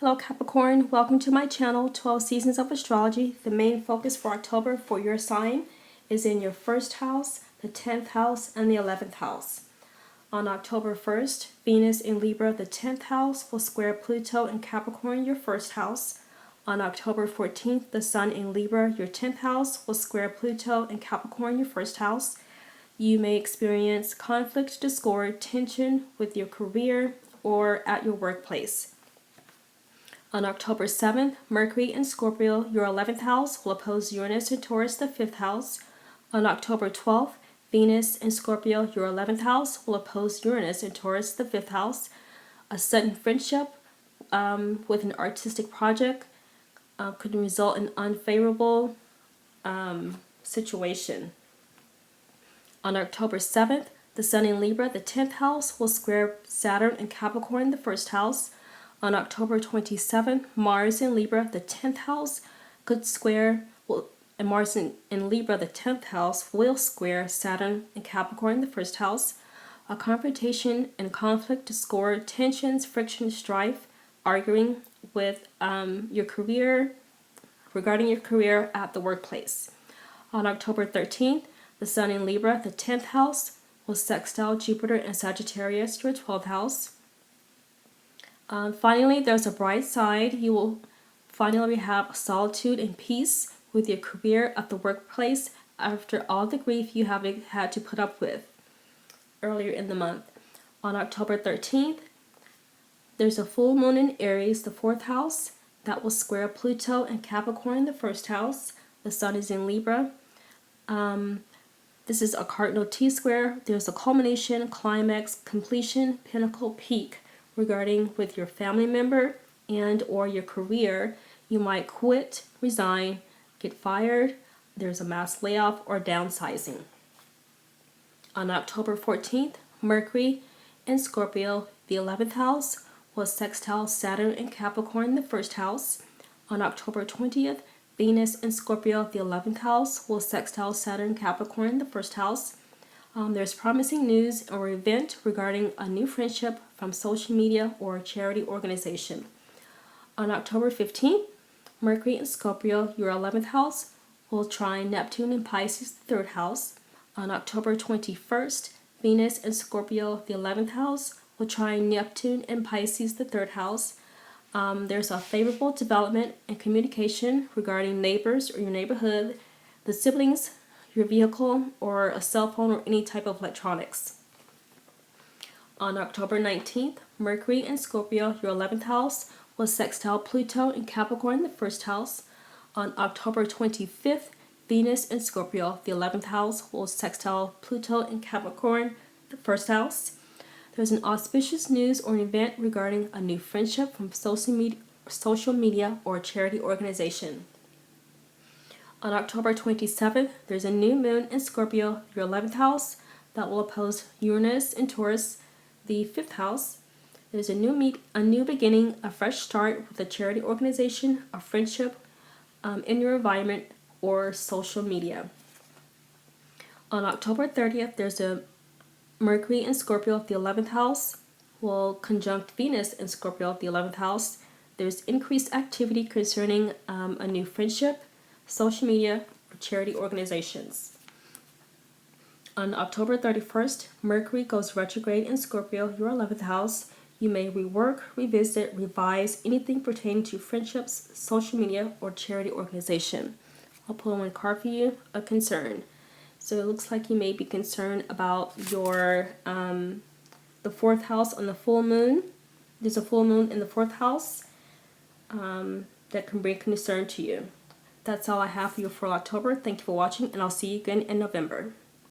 Hello Capricorn, welcome to my channel, 12 Seasons of Astrology. The main focus for October for your sign is in your first house, the 10th house, and the 11th house. On October 1st, Venus in Libra, the 10th house, will square Pluto in Capricorn, your first house. On October 14th, the Sun in Libra, your 10th house, will square Pluto in Capricorn, your first house. You may experience conflict, discord, tension with your career or at your workplace. On October 7th, Mercury in Scorpio, your 11th house, will oppose Uranus in Taurus, the 5th house. On October 12th, Venus in Scorpio, your 11th house, will oppose Uranus in Taurus, the 5th house. A sudden friendship with an artistic project could result in unfavorable situation. On October 7th, the Sun in Libra, the 10th house, will square Saturn in Capricorn, the 1st house. On October 27th, Mars in Libra, the 10th house, could square, and Mars in Libra, the 10th house, will square Saturn in Capricorn, the 1st house. A confrontation and conflict, discord, tensions, friction, strife, arguing with your career, regarding your career at the workplace. On October 13th, the Sun in Libra, the 10th house, will sextile Jupiter and Sagittarius, your 12th house. Finally, there's a bright side. You will finally have solitude and peace with your career at the workplace after all the grief you have had to put up with earlier in the month. On October 13th, there's a full moon in Aries, the 4th house, that will square Pluto and Capricorn, the 1st house. The Sun is in Libra. This is a cardinal T-square. There's a culmination, climax, completion, pinnacle, peak regarding with your family member and or your career. You might quit, resign, get fired. There's a mass layoff or downsizing. On October 14th, Mercury in Scorpio, the 11th house, will sextile Saturn in Capricorn, the 1st house. On October 20th, Venus in Scorpio, the 11th house, will sextile Saturn Capricorn, the 1st house. There's promising news or event regarding a new friendship from social media or a charity organization. On October 15th, Mercury in Scorpio, your 11th house, will trine Neptune in Pisces, the 3rd house. On October 21st, Venus in Scorpio, the 11th house, will trine Neptune in Pisces, the 3rd house. There's a favorable development and communication regarding neighbors or your neighborhood, the siblings, your vehicle, or a cell phone or any type of electronics. On October 19th, Mercury in Scorpio, your 11th house, will sextile Pluto in Capricorn, the 1st house. On October 25th, Venus in Scorpio, the 11th house, will sextile Pluto in Capricorn, the 1st house. There's an auspicious news or an event regarding a new friendship from social media or a charity organization. On October 27th, there's a new moon in Scorpio, your 11th house, that will oppose Uranus in Taurus, the 5th house. There's a new beginning, a fresh start with a charity organization, a friendship in your environment or social media. On October 30th, there's a Mercury in Scorpio, the 11th house, will conjunct Venus in Scorpio, the 11th house. There's increased activity concerning a new friendship, social media, or charity organizations. On October 31st, Mercury goes retrograde in Scorpio, your 11th house. You may rework, revisit, revise anything pertaining to friendships, social media, or charity organization. I'll pull one card for you, a concern. So it looks like you may be concerned about your the 4th house on the full moon. There's a full moon in the 4th house that can bring concern to you. That's all I have for you for October. Thank you for watching, and I'll see you again in November.